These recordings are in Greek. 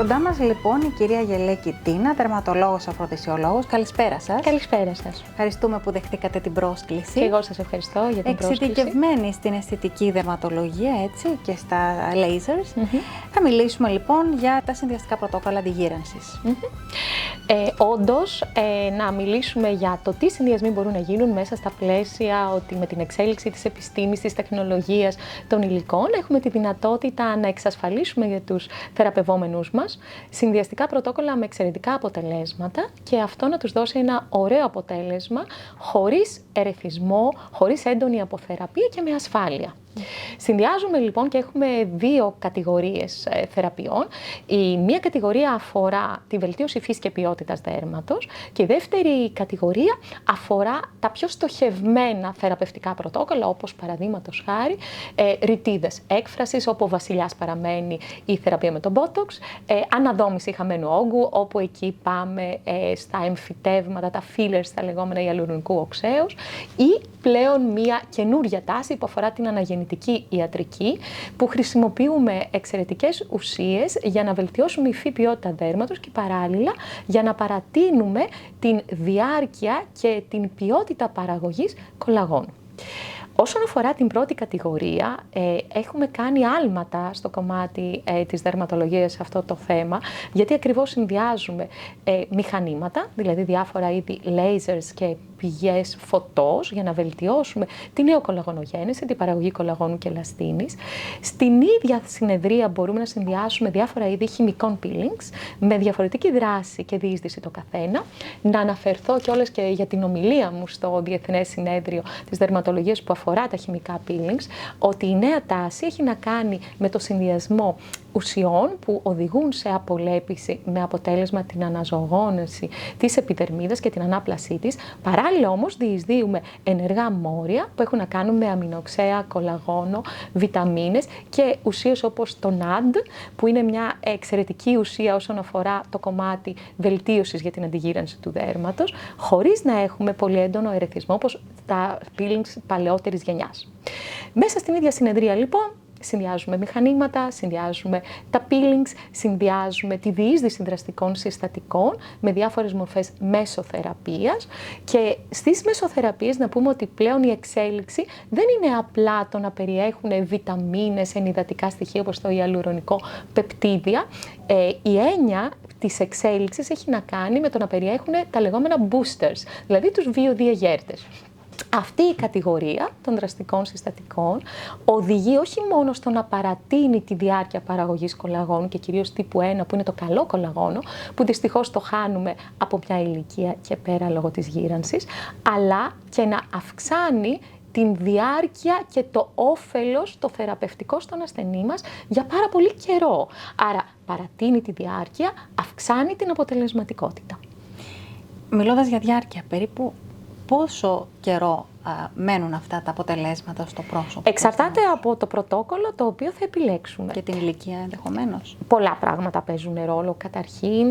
Κοντά μας λοιπόν η κυρία Γελέκη Τίνα, δερματολόγος αφροδισιολόγος. Καλησπέρα σας. Καλησπέρα σας. Ευχαριστούμε που δεχτήκατε την πρόσκληση. Και εγώ σας ευχαριστώ για την πρόσκληση. Εξειδικευμένη στην αισθητική δερματολογία, έτσι, και στα lasers. Θα μιλήσουμε λοιπόν για τα συνδυαστικά πρωτόκολλα αντιγύρανσης. Όντως, να μιλήσουμε για το τι συνδυασμοί μπορούν να γίνουν μέσα στα πλαίσια ότι με την εξέλιξη της επιστήμης, της τεχνολογίας, των υλικών, έχουμε τη δυνατότητα να εξασφαλίσουμε για τους θεραπευόμενους μας συνδυαστικά πρωτόκολλα με εξαιρετικά αποτελέσματα και αυτό να τους δώσει ένα ωραίο αποτέλεσμα χωρίς ερεθισμό, χωρίς έντονη αποθεραπεία και με ασφάλεια. Συνδυάζουμε λοιπόν και έχουμε δύο κατηγορίες θεραπείων. Η μία κατηγορία αφορά τη βελτίωση φύσης και ποιότητας δέρματος και η δεύτερη κατηγορία αφορά τα πιο στοχευμένα θεραπευτικά πρωτόκολλα, όπως παραδείγματος χάρη ρητίδες έκφρασης, όπου ο βασιλιάς παραμένει η θεραπεία με τον Botox, αναδόμηση χαμένου όγκου, όπου εκεί πάμε στα εμφυτεύματα, τα fillers, τα λεγόμενα ιαλουρονικού οξέως, ή πλέον μια καινούρια τάση που αφορά την αναγεννητική ιατρική, που χρησιμοποιούμε εξαιρετικές ουσίες για να βελτιώσουμε υφή ποιότητα δέρματος και παράλληλα για να παρατείνουμε την διάρκεια και την ποιότητα παραγωγής κολαγόνου. Όσον αφορά την πρώτη κατηγορία, έχουμε κάνει άλματα στο κομμάτι της δερματολογίας σε αυτό το θέμα, γιατί ακριβώς συνδυάζουμε μηχανήματα, δηλαδή διάφορα είδη lasers και πηγές φωτός για να βελτιώσουμε τη νεοκολαγονογέννηση, την παραγωγή κολαγόνου και ελαστίνης. Στην ίδια συνεδρία μπορούμε να συνδυάσουμε διάφορα είδη χημικών peelings με διαφορετική δράση και διείσδυση το καθένα. Να αναφερθώ κιόλας και για την ομιλία μου στο Διεθνές Συνέδριο της Δερματολογίας που αφορά τα χημικά peelings, ότι η νέα τάση έχει να κάνει με το συνδυασμό ουσιών που οδηγούν σε απολέπιση με αποτέλεσμα την αναζωογόνηση της επιδερμίδας και την ανάπλασή της. Παράλληλα όμως διεισδύουμε ενεργά μόρια που έχουν να κάνουν με αμινοξέα, κολαγόνο, βιταμίνες και ουσίες όπως το NAD, που είναι μια εξαιρετική ουσία όσον αφορά το κομμάτι βελτίωσης για την αντιγύρανση του δέρματος, χωρίς να έχουμε πολύ έντονο ερεθισμό όπως τα peelings παλαιότερης γενιάς. Μέσα στην ίδια συνεδρία λοιπόν συνδυάζουμε μηχανήματα, συνδυάζουμε τα peelings, συνδυάζουμε τη διείσδυση δραστικών συστατικών με διάφορες μορφές μεσοθεραπείας και στις μεσοθεραπείες να πούμε ότι πλέον η εξέλιξη δεν είναι απλά το να περιέχουν βιταμίνες, ενυδατικά στοιχεία όπως το ιαλουρονικό, πεπτίδια. Η έννοια της εξέλιξης έχει να κάνει με το να περιέχουν τα λεγόμενα boosters, δηλαδή τους βιοδιαγέρτες. Αυτή η κατηγορία των δραστικών συστατικών οδηγεί όχι μόνο στο να παρατείνει τη διάρκεια παραγωγής κολαγόνου και κυρίως τύπου 1 που είναι το καλό κολαγόνο, που δυστυχώς το χάνουμε από μια ηλικία και πέρα λόγω της γύρανσης, αλλά και να αυξάνει την διάρκεια και το όφελος το θεραπευτικό στον ασθενή μας για πάρα πολύ καιρό. Άρα παρατείνει τη διάρκεια, αυξάνει την αποτελεσματικότητα. Μιλώντας για διάρκεια, περίπου πόσο καιρό μένουν αυτά τα αποτελέσματα στο πρόσωπο? Εξαρτάται από το πρωτόκολλο το οποίο θα επιλέξουμε. Και την ηλικία ενδεχομένως. Πολλά πράγματα παίζουν ρόλο. Καταρχήν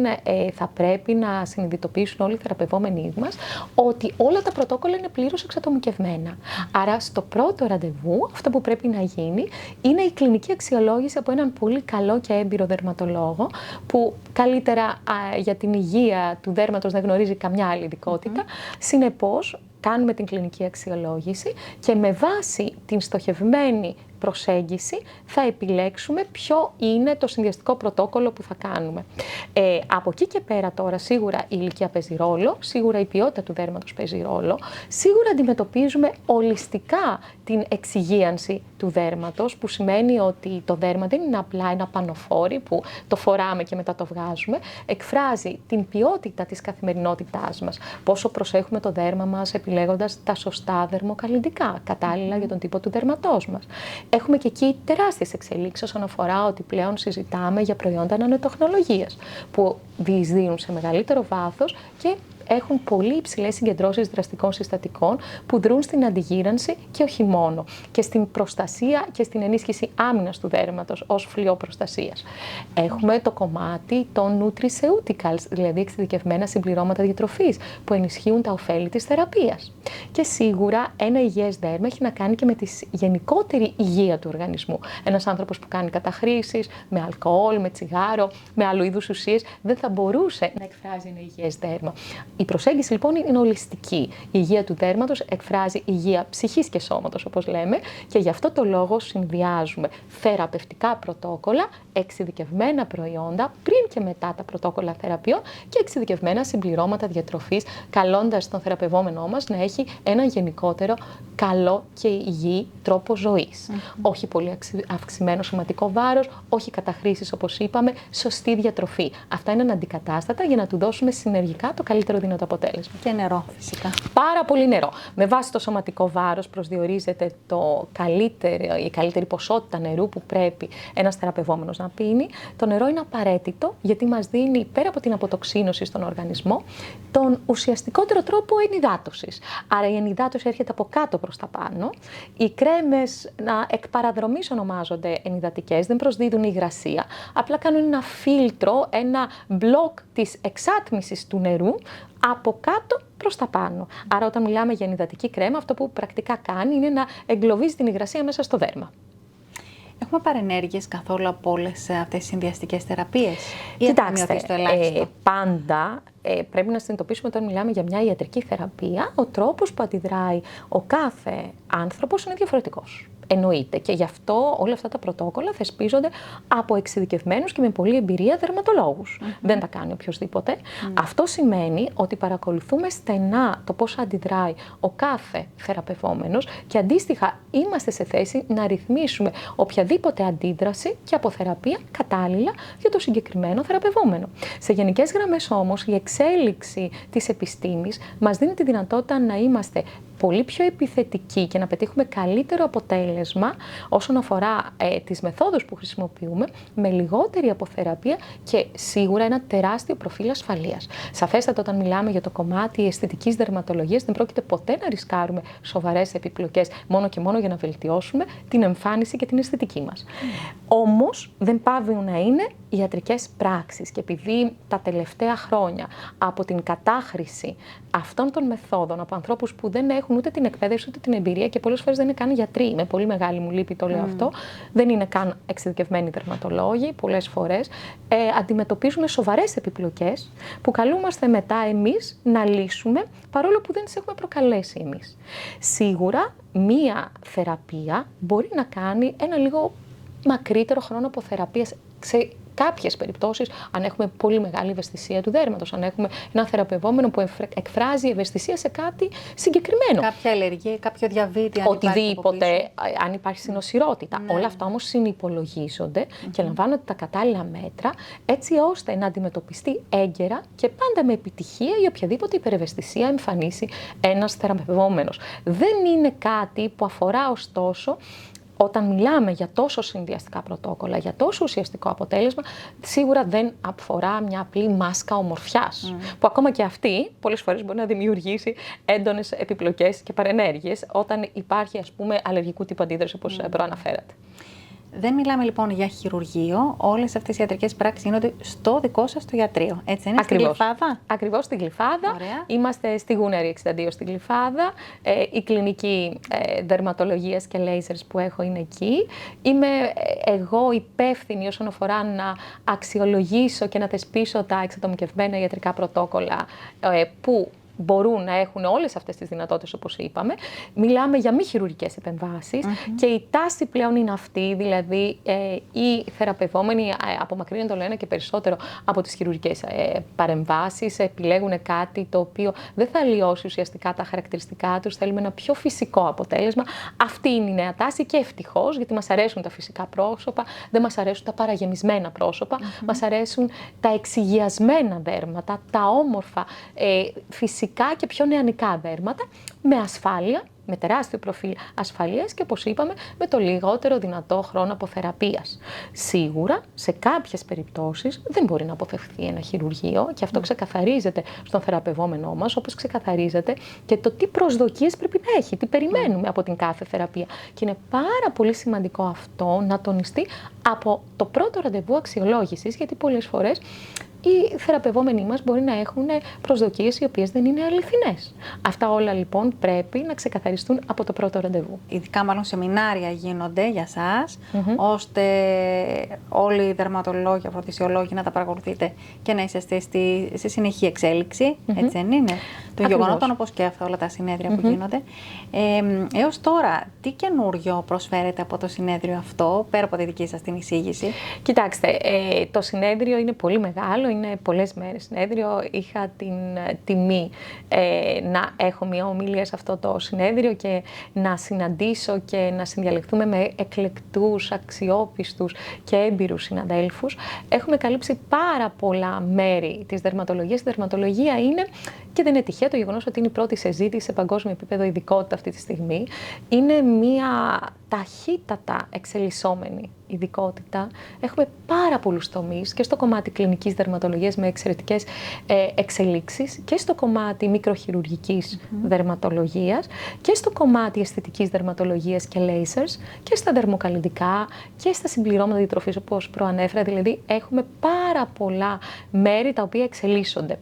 θα πρέπει να συνειδητοποιήσουν όλοι οι θεραπευόμενοι μας ότι όλα τα πρωτόκολλα είναι πλήρως εξατομικευμένα. Άρα στο πρώτο ραντεβού αυτό που πρέπει να γίνει είναι η κλινική αξιολόγηση από έναν πολύ καλό και έμπειρο δερματολόγο που καλύτερα για την υγεία του δέρματος δεν γνωρίζει καμιά άλλη ειδικότητα. Συνεπώς κάνουμε την κλινική αξιολόγηση και με βάση την στοχευμένη προσέγγιση θα επιλέξουμε ποιο είναι το συνδυαστικό πρωτόκολλο που θα κάνουμε. Από εκεί και πέρα τώρα σίγουρα η ηλικία παίζει ρόλο, σίγουρα η ποιότητα του δέρματος παίζει ρόλο, σίγουρα αντιμετωπίζουμε ολιστικά την εξυγίανση του δέρματος, που σημαίνει ότι το δέρμα δεν είναι απλά ένα πανοφόρι που το φοράμε και μετά το βγάζουμε, εκφράζει την ποιότητα της καθημερινότητάς μας, πόσο προσέχουμε το δέρμα μας επιλέγοντας τα σωστά δερμοκαλλυντικά, κατάλληλα για τον τύπο του δέρματός μας. Έχουμε και εκεί τεράστιες εξελίξεις όσον αφορά ότι πλέον συζητάμε για προϊόντα νανοτεχνολογίας που διεισδύουν σε μεγαλύτερο βάθος και έχουν πολύ υψηλές συγκεντρώσεις δραστικών συστατικών που δρούν στην αντιγύρανση και όχι μόνο, και στην προστασία και στην ενίσχυση άμυνας του δέρματος ως φλοιό προστασίας. Έχουμε το κομμάτι των nutraceuticals, δηλαδή εξειδικευμένα συμπληρώματα διατροφής που ενισχύουν τα ωφέλη της θεραπείας. Και σίγουρα ένα υγιές δέρμα έχει να κάνει και με τη γενικότερη υγεία του οργανισμού. Ένας άνθρωπος που κάνει καταχρήσεις με αλκοόλ, με τσιγάρο, με άλλου είδους ουσίες, δεν θα μπορούσε να εκφράζει ένα υγιές δέρμα. Η προσέγγιση λοιπόν είναι ολιστική. Η υγεία του δέρματος εκφράζει υγεία ψυχής και σώματος, όπως λέμε, και γι' αυτό το λόγο συνδυάζουμε θεραπευτικά πρωτόκολλα, εξειδικευμένα προϊόντα πριν και μετά τα πρωτόκολλα θεραπείων και εξειδικευμένα συμπληρώματα διατροφής, καλώντας τον θεραπευόμενό μας να έχει ένα γενικότερο καλό και υγιή τρόπο ζωής. Όχι πολύ αυξημένο σωματικό βάρος, όχι καταχρήσεις όπως είπαμε, σωστή διατροφή. Αυτά είναι αναντικατάστατα για να του δώσουμε συνεργικά το καλύτερο δυνατό αποτέλεσμα. Και νερό φυσικά. Πάρα πολύ νερό. Με βάση το σωματικό βάρος προσδιορίζεται η καλύτερη ποσότητα νερού που πρέπει ένας θεραπευόμενος να πίνει. Το νερό είναι απαραίτητο γιατί μας δίνει, πέρα από την αποτοξίνωση στον οργανισμό, τον ουσιαστικότερο τρόπο ενυδάτωσης. Άρα η ενυδάτωση έρχεται από κάτω προς τα πάνω. Οι κρέμες εκ παραδρομής ονομάζονται ενυδατικές, δεν προσδίδουν υγρασία. Απλά κάνουν ένα φίλτρο, ένα μπλοκ της εξάτμισης του νερού από κάτω προς τα πάνω. Άρα όταν μιλάμε για ενυδατική κρέμα, αυτό που πρακτικά κάνει είναι να εγκλωβίζει την υγρασία μέσα στο δέρμα. Έχουμε παρενέργειες καθόλου από όλες αυτές τις συνδυαστικές θεραπείες? Κοιτάξτε, πάντα πρέπει να συνειδητοποιήσουμε όταν μιλάμε για μια ιατρική θεραπεία, ο τρόπος που αντιδράει ο κάθε άνθρωπος είναι διαφορετικός. Εννοείται. Και γι' αυτό όλα αυτά τα πρωτόκολλα θεσπίζονται από εξειδικευμένους και με πολλή εμπειρία δερματολόγους. Δεν τα κάνει οποιοδήποτε. Αυτό σημαίνει ότι παρακολουθούμε στενά το πώς αντιδράει ο κάθε θεραπευόμενος και αντίστοιχα είμαστε σε θέση να ρυθμίσουμε οποιαδήποτε αντίδραση και αποθεραπεία κατάλληλα για το συγκεκριμένο θεραπευόμενο. Σε γενικές γραμμές όμως η εξέλιξη της επιστήμης μας δίνει τη δυνατότητα να είμαστε πολύ πιο επιθετικοί και να πετύχουμε καλύτερο αποτέλεσμα όσον αφορά τις μεθόδους που χρησιμοποιούμε, με λιγότερη αποθεραπεία και σίγουρα ένα τεράστιο προφίλ ασφαλείας. Σαφέστατα, όταν μιλάμε για το κομμάτι αισθητικής δερματολογίας, δεν πρόκειται ποτέ να ρισκάρουμε σοβαρές επιπλοκές μόνο και μόνο για να βελτιώσουμε την εμφάνιση και την αισθητική μας. Όμως, δεν πάβουν να είναι ιατρικές πράξεις και επειδή τα τελευταία χρόνια από την κατάχρηση αυτών των μεθόδων από ανθρώπους που δεν έχουν ούτε την εκπαίδευση ούτε την εμπειρία και πολλές φορές δεν είναι καν γιατροί, με πολύ μεγάλη μου λύπη το λέω αυτό, δεν είναι καν εξειδικευμένοι δερματολόγοι, πολλές φορές αντιμετωπίζουμε σοβαρές επιπλοκές που καλούμαστε μετά εμείς να λύσουμε παρόλο που δεν τις έχουμε προκαλέσει εμείς. Σίγουρα μία θεραπεία μπορεί να κάνει ένα λίγο μακρύτερο χρόνο από θεραπείας σε κάποιες περιπτώσεις, αν έχουμε πολύ μεγάλη ευαισθησία του δέρματος, αν έχουμε έναν θεραπευόμενο που εκφράζει ευαισθησία σε κάτι συγκεκριμένο. Κάποια αλλεργία, κάποιο διαβήτη, οτιδήποτε, αν υπάρχει συνοσηρότητα. Ναι. Όλα αυτά όμως συνυπολογίζονται και λαμβάνονται τα κατάλληλα μέτρα, έτσι ώστε να αντιμετωπιστεί έγκαιρα και πάντα με επιτυχία η οποιαδήποτε υπερευαισθησία εμφανίσει ένας θεραπευόμενος. Δεν είναι κάτι που αφορά ωστόσο. Όταν μιλάμε για τόσο συνδυαστικά πρωτόκολλα, για τόσο ουσιαστικό αποτέλεσμα, σίγουρα δεν αφορά μια απλή μάσκα ομορφιάς, που ακόμα και αυτή πολλές φορές μπορεί να δημιουργήσει έντονες επιπλοκές και παρενέργειες όταν υπάρχει, ας πούμε, αλλεργικού τύπου αντίδραση, όπως προαναφέρατε. Δεν μιλάμε λοιπόν για χειρουργείο. Όλες αυτές οι ιατρικές πράξεις γίνονται στο δικό σας το ιατρείο. Έτσι είναι? Ακριβώς. Στη Γλυφάδα. Ακριβώς, στη Γλυφάδα. Ωραία. Είμαστε στη Γούναρη 62 στη Γλυφάδα. Η κλινική δερματολογίας και λέιζερς που έχω είναι εκεί. Είμαι εγώ υπεύθυνη όσον αφορά να αξιολογήσω και να θεσπίσω τα εξατομικευμένα ιατρικά πρωτόκολλα που μπορούν να έχουν όλες αυτές τις δυνατότητες όπως είπαμε. Μιλάμε για μη χειρουργικές επεμβάσεις και η τάση πλέον είναι αυτή, δηλαδή οι θεραπευόμενοι απομακρύνονται όλο ένα και περισσότερο από τις χειρουργικές παρεμβάσεις, επιλέγουν κάτι το οποίο δεν θα αλλοιώσει ουσιαστικά τα χαρακτηριστικά τους, θέλουμε ένα πιο φυσικό αποτέλεσμα. Αυτή είναι η νέα τάση και ευτυχώς, γιατί μας αρέσουν τα φυσικά πρόσωπα, δεν μας αρέσουν τα παραγεμισμένα πρόσωπα, μας αρέσουν τα εξυγιασμένα δέρματα, τα όμορφα φυσικά και πιο νεανικά δέρματα, με ασφάλεια, με τεράστιο προφίλ ασφαλείας και, όπως είπαμε, με το λιγότερο δυνατό χρόνο αποθεραπείας. Σίγουρα, σε κάποιες περιπτώσεις δεν μπορεί να αποφευχθεί ένα χειρουργείο και αυτό ξεκαθαρίζεται στον θεραπευόμενό μας, όπως ξεκαθαρίζεται και το τι προσδοκίες πρέπει να έχει, τι περιμένουμε από την κάθε θεραπεία. Και είναι πάρα πολύ σημαντικό αυτό να τονιστεί από το πρώτο ραντεβού αξιολόγησης, γιατί πολλές φορές οι θεραπευόμενοι μας μπορεί να έχουν προσδοκίες οι οποίες δεν είναι αληθινές. Αυτά όλα λοιπόν πρέπει να ξεκαθαριστούν από το πρώτο ραντεβού. Ειδικά μάλλον σεμινάρια γίνονται για σας, ώστε όλοι οι δερματολόγοι, αφροδισιολόγοι να τα παρακολουθείτε και να είσαστε στη συνεχή εξέλιξη, έτσι δεν είναι? Των γεγονότων, όπως και αυτά όλα τα συνέδρια που γίνονται. Έως τώρα, τι καινούριο προσφέρετε από το συνέδριο αυτό, πέρα από τη δική σας την εισήγηση? Κοιτάξτε, το συνέδριο είναι πολύ μεγάλο, είναι πολλές μέρες συνέδριο. Είχα την τιμή να έχω μια ομιλία σε αυτό το συνέδριο και να συναντήσω και να συνδιαλεχθούμε με εκλεκτούς, αξιόπιστους και έμπειρους συναδέλφους. Έχουμε καλύψει πάρα πολλά μέρη της δερματολογίας. Η δερματολογία είναι, και δεν είναι τυχαίο το γεγονός ότι είναι η πρώτη σε ζήτηση σε παγκόσμιο επίπεδο ειδικότητα αυτή τη στιγμή, είναι μια ταχύτατα εξελισσόμενη ειδικότητα. Έχουμε πάρα πολλούς τομείς και στο κομμάτι κλινικής δερματολογίας με εξαιρετικές εξελίξεις και στο κομμάτι μικροχειρουργικής δερματολογίας και στο κομμάτι αισθητικής δερματολογίας και lasers και στα δερμοκαλλυντικά και στα συμπληρώματα διατροφής, όπως προανέφερα. Δηλαδή έχουμε πάρα πολλά μέρη τα οποία εξελίσσονται.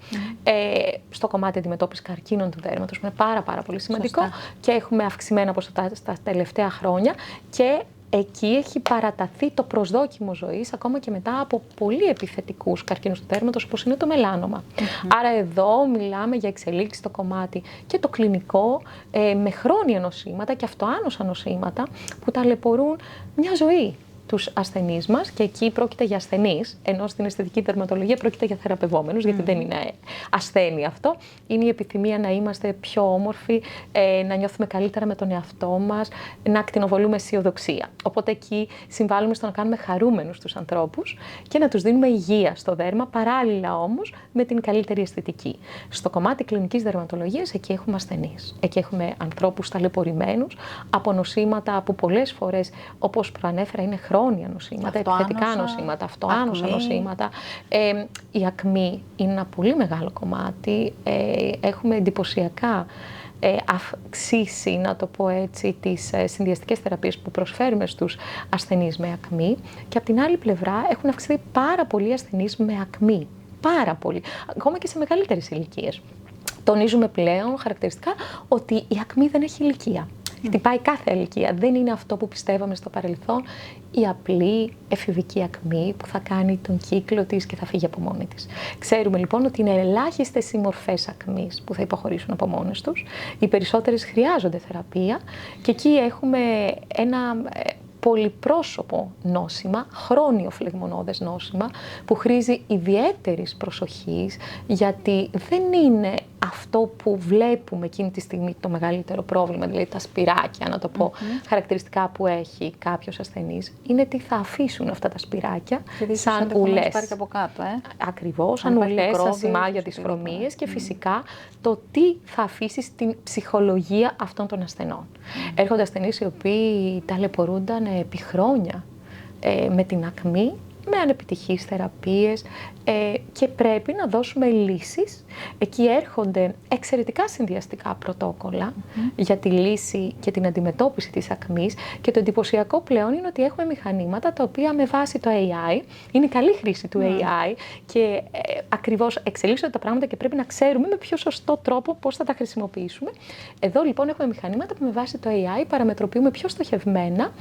Στο κομμάτι αντιμετώπισης καρκίνων του δέρματος είναι πάρα πολύ σημαντικό. Σωστά. Και έχουμε αυξημένα ποσοστά στα τελευταία χρόνια και εκεί έχει παραταθεί το προσδόκιμο ζωής ακόμα και μετά από πολύ επιθετικούς καρκίνους του δέρματος, όπως είναι το μελάνομα. Άρα εδώ μιλάμε για εξελίξεις στο κομμάτι και το κλινικό, με χρόνια νοσήματα και αυτοάνωσα νοσήματα που ταλαιπωρούν μια ζωή τους ασθενείς μας, και εκεί πρόκειται για ασθενείς, ενώ στην αισθητική δερματολογία πρόκειται για θεραπευόμενους, γιατί δεν είναι ασθένεια αυτό. Είναι η επιθυμία να είμαστε πιο όμορφοι, να νιώθουμε καλύτερα με τον εαυτό μας, να ακτινοβολούμε αισιοδοξία. Οπότε εκεί συμβάλλουμε στο να κάνουμε χαρούμενους τους ανθρώπους και να τους δίνουμε υγεία στο δέρμα, παράλληλα όμως με την καλύτερη αισθητική. Στο κομμάτι κλινικής δερματολογίας, εκεί έχουμε ασθενείς. Εκεί έχουμε ανθρώπους ταλαιπωρημένους από νοσήματα που πολλές φορές, όπως προανέφερα, είναι χρόνια νοσήματα, επιθετικά νοσήματα, αυτοάνωσα νοσήματα. Η ακμή είναι ένα πολύ μεγάλο κομμάτι. Έχουμε εντυπωσιακά αυξήσει, να το πω έτσι, τις συνδυαστικές θεραπείες που προσφέρουμε στους ασθενείς με ακμή, και από την άλλη πλευρά έχουν αυξηθεί πάρα πολλοί ασθενείς με ακμή. Πάρα πολύ. Ακόμα και σε μεγαλύτερες ηλικίες. Τονίζουμε πλέον χαρακτηριστικά ότι η ακμή δεν έχει ηλικία. Χτυπάει κάθε ηλικία. Δεν είναι αυτό που πιστεύαμε στο παρελθόν, η απλή εφηβική ακμή που θα κάνει τον κύκλο της και θα φύγει από μόνη της. Ξέρουμε λοιπόν ότι είναι ελάχιστες οι μορφές ακμής που θα υποχωρήσουν από μόνες τους. Οι περισσότερες χρειάζονται θεραπεία και εκεί έχουμε ένα πολυπρόσωπο νόσημα, χρόνιο φλεγμονώδες νόσημα, που χρήζει ιδιαίτερης προσοχής, γιατί δεν είναι αυτό που βλέπουμε εκείνη τη στιγμή το μεγαλύτερο πρόβλημα, δηλαδή τα σπυράκια, να το πω, χαρακτηριστικά που έχει κάποιος ασθενής, είναι τι θα αφήσουν αυτά τα σπυράκια σαν ουλές. Από κάτω, Ακριβώς, σαν ουλές, σαν σημάδια της φρομίας και φυσικά το τι θα αφήσει στην ψυχολογία αυτών των ασθενών. Έρχονται ασθενείς οι οποίοι ταλαιπωρούνταν επί χρόνια με την ακμή, με ανεπιτυχείς θεραπείες, και πρέπει να δώσουμε λύσεις. Εκεί έρχονται εξαιρετικά συνδυαστικά πρωτόκολλα για τη λύση και την αντιμετώπιση της ακμής, και το εντυπωσιακό πλέον είναι ότι έχουμε μηχανήματα τα οποία με βάση το AI, είναι η καλή χρήση του AI και ακριβώς εξελίσσονται τα πράγματα και πρέπει να ξέρουμε με πιο σωστό τρόπο πώς θα τα χρησιμοποιήσουμε. Εδώ λοιπόν έχουμε μηχανήματα που με βάση το AI παραμετροποιούμε πιο στοχευμένα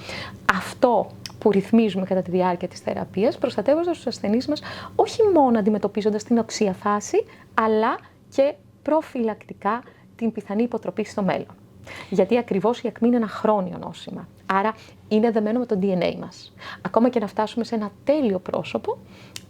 αυτό που ρυθμίζουμε κατά τη διάρκεια της θεραπείας, προστατεύοντας τους ασθενείς μας, όχι μόνο αντιμετωπίζοντας την οξία φάση, αλλά και προφυλακτικά την πιθανή υποτροπή στο μέλλον. Γιατί ακριβώς η ακμή είναι ένα χρόνιο νόσημα. Άρα είναι δεμένο με το DNA μας. Ακόμα και να φτάσουμε σε ένα τέλειο πρόσωπο,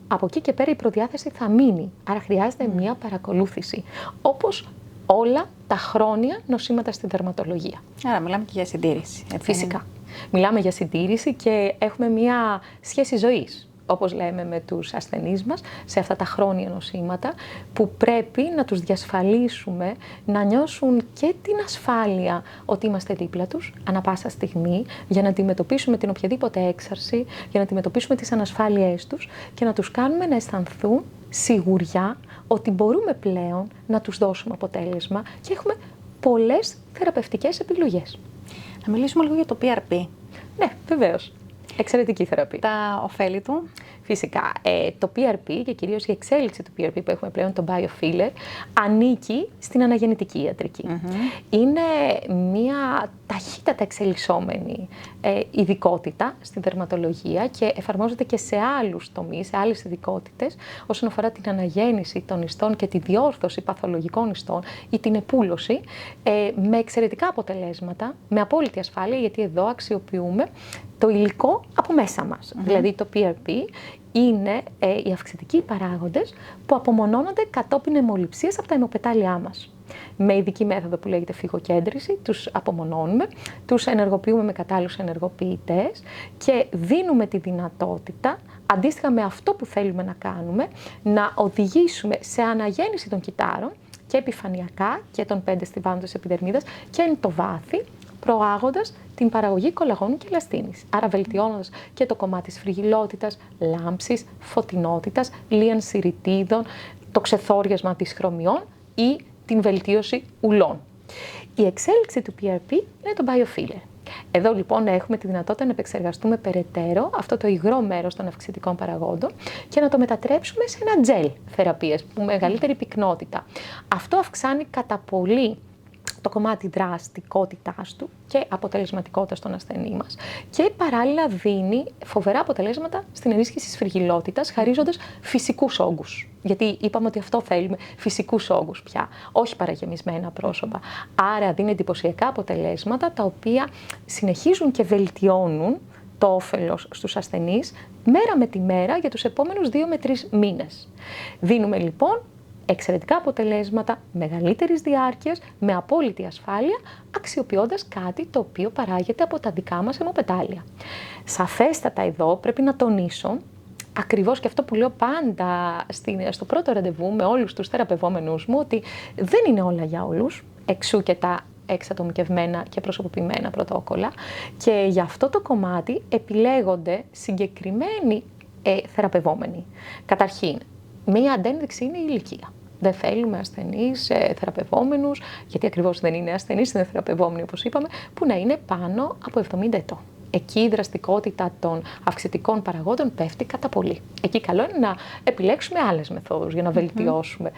από εκεί και πέρα η προδιάθεση θα μείνει. Άρα χρειάζεται μια παρακολούθηση. Όπως όλα τα χρόνια νοσήματα στην δερματολογία. Άρα μιλάμε και για συντήρηση. Φυσικά. Μιλάμε για συντήρηση και έχουμε μια σχέση ζωής όπως λέμε με τους ασθενείς μας, σε αυτά τα χρόνια νοσήματα, που πρέπει να τους διασφαλίσουμε να νιώσουν και την ασφάλεια ότι είμαστε δίπλα τους ανά πάσα στιγμή, για να αντιμετωπίσουμε την οποιαδήποτε έξαρση, για να αντιμετωπίσουμε τις ανασφάλειές τους και να τους κάνουμε να αισθανθούν σιγουριά ότι μπορούμε πλέον να τους δώσουμε αποτέλεσμα και έχουμε πολλές θεραπευτικές επιλογές. Να μιλήσουμε λίγο για το PRP. Ναι, βεβαίως. Εξαιρετική θεραπεία. Τα ωφέλη του. Φυσικά, το PRP και κυρίως η εξέλιξη του PRP που έχουμε πλέον, το BioFiller, ανήκει στην αναγεννητική ιατρική. Είναι μια ταχύτατα εξελισσόμενη ειδικότητα στην δερματολογία και εφαρμόζεται και σε άλλους τομείς, σε άλλες ειδικότητες, όσον αφορά την αναγέννηση των ιστών και τη διόρθωση παθολογικών ιστών ή την επούλωση, με εξαιρετικά αποτελέσματα, με απόλυτη ασφάλεια, γιατί εδώ αξιοποιούμε το υλικό από μέσα μας. Δηλαδή το PRP είναι οι αυξητικοί παράγοντες που απομονώνονται κατόπιν αιμοληψίας από τα αιμοπετάλια μας. Με ειδική μέθοδο που λέγεται φυγοκέντρηση, τους απομονώνουμε, τους ενεργοποιούμε με κατάλληλους ενεργοποιητές και δίνουμε τη δυνατότητα, αντίστοιχα με αυτό που θέλουμε να κάνουμε, να οδηγήσουμε σε αναγέννηση των κυττάρων και επιφανειακά και των 5 στιβάνων της επιδερμίδας και εν το βάθη, προάγοντας την παραγωγή κολαγόνου και ελαστίνης. Άρα βελτιώνοντας και το κομμάτι της φρυγιλότητας, λάμψης, φωτεινότητας, λίανση ρητίδων, το ξεθόριασμα της χρωμιών ή την βελτίωση ουλών. Η εξέλιξη του PRP είναι το BioFiller. Εδώ λοιπόν έχουμε τη δυνατότητα να επεξεργαστούμε περαιτέρω αυτό το υγρό μέρος των αυξητικών παραγόντων και να το μετατρέψουμε σε ένα τζέλ θεραπείας με μεγαλύτερη πυκνότητα. Αυτό αυξάνει κατά πολύ το κομμάτι δραστικότητάς του και αποτελεσματικότητας στον ασθενή μας και παράλληλα δίνει φοβερά αποτελέσματα στην ενίσχυση της φρυγιλότητας, χαρίζοντας φυσικούς όγκους. Γιατί είπαμε ότι αυτό θέλουμε, φυσικούς όγκους πια, όχι παραγεμισμένα πρόσωπα. Άρα δίνει εντυπωσιακά αποτελέσματα τα οποία συνεχίζουν και βελτιώνουν το όφελος στους ασθενείς μέρα με τη μέρα για τους επόμενους 2 με 3 μήνες. Δίνουμε λοιπόν εξαιρετικά αποτελέσματα μεγαλύτερης διάρκειας, με απόλυτη ασφάλεια, αξιοποιώντας κάτι το οποίο παράγεται από τα δικά μας αιμοπετάλια. Σαφέστατα εδώ πρέπει να τονίσω, ακριβώς και αυτό που λέω πάντα στο πρώτο ραντεβού με όλους τους θεραπευόμενους μου, ότι δεν είναι όλα για όλους, εξού και τα εξατομικευμένα και προσωποποιημένα πρωτόκολλα, και για αυτό το κομμάτι επιλέγονται συγκεκριμένοι θεραπευόμενοι. Καταρχήν, μία αντένδειξη είναι η ηλικία. Δεν θέλουμε ασθενείς θεραπευόμενους, γιατί ακριβώς δεν είναι ασθενείς, είναι θεραπευόμενοι όπως είπαμε, που να είναι πάνω από 70 ετών. Εκεί η δραστικότητα των αυξητικών παραγόντων πέφτει κατά πολύ. Εκεί καλό είναι να επιλέξουμε άλλες μεθόδους για να βελτιώσουμε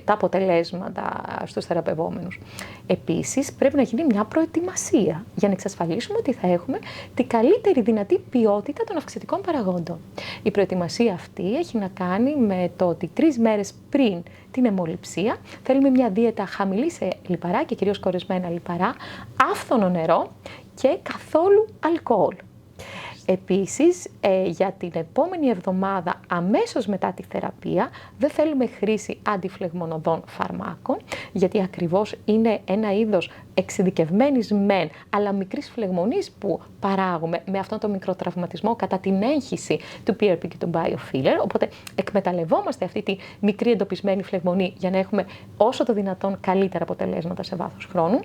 τα αποτελέσματα στους θεραπευόμενους. Επίσης, πρέπει να γίνει μια προετοιμασία για να εξασφαλίσουμε ότι θα έχουμε την καλύτερη δυνατή ποιότητα των αυξητικών παραγόντων. Η προετοιμασία αυτή έχει να κάνει με το ότι 3 μέρες πριν την αιμοληψία θέλουμε μια δίαιτα χαμηλή σε λιπαρά και κυρίως κορεσμένα λιπαρά, άφθονο νερό και καθόλου αλκοόλ. Επίσης, για την επόμενη εβδομάδα, αμέσως μετά τη θεραπεία, δεν θέλουμε χρήση αντιφλεγμονωδών φαρμάκων, γιατί ακριβώς είναι ένα είδος εξειδικευμένης μεν, αλλά μικρής φλεγμονής που παράγουμε με αυτόν τον μικροτραυματισμό κατά την έγχυση του PRP και του BioFiller, οπότε εκμεταλλευόμαστε αυτή τη μικρή εντοπισμένη φλεγμονή για να έχουμε όσο το δυνατόν καλύτερα αποτελέσματα σε βάθος χρόνου.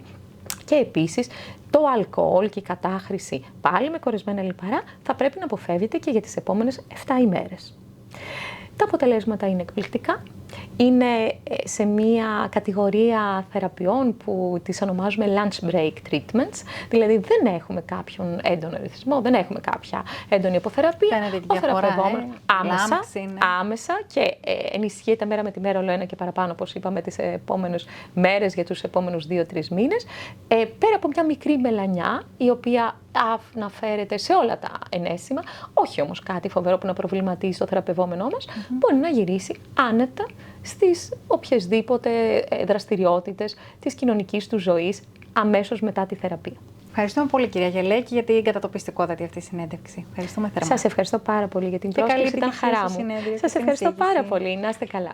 Και επίσης το αλκοόλ και η κατάχρηση πάλι με κορεσμένα λιπαρά θα πρέπει να αποφεύγεται και για τις επόμενες 7 ημέρες. Τα αποτελέσματα είναι εκπληκτικά. Είναι σε μία κατηγορία θεραπείων που τις ονομάζουμε lunch break treatments, δηλαδή δεν έχουμε κάποιον έντονο ρυθμό, δεν έχουμε κάποια έντονη αποθεραπεία. Φαίνεται τη διαφορά, άμεσα και ενισχύεται μέρα με τη μέρα όλο ένα και παραπάνω, όπως είπαμε, τις επόμενες μέρες για τους επόμενους 2-3 μήνες, πέρα από μια μικρή μελανιά, η οποία αναφέρεται σε όλα τα ενέσιμα, όχι όμως κάτι φοβερό που να προβληματίσει το θεραπευόμενό μας, μπορεί να γυρίσει άνετα στις οποιασδήποτε δραστηριότητες της κοινωνικής του ζωής αμέσως μετά τη θεραπεία. Ευχαριστούμε πολύ, κυρία Γελέκη, για την κατατοπιστικότατη αυτή συνέντευξη. Ευχαριστούμε θερμά. Σας ευχαριστώ πάρα πολύ για την πρόσκληση, ήταν χαρά μου. Σας ευχαριστώ πάρα πολύ, να είστε καλά.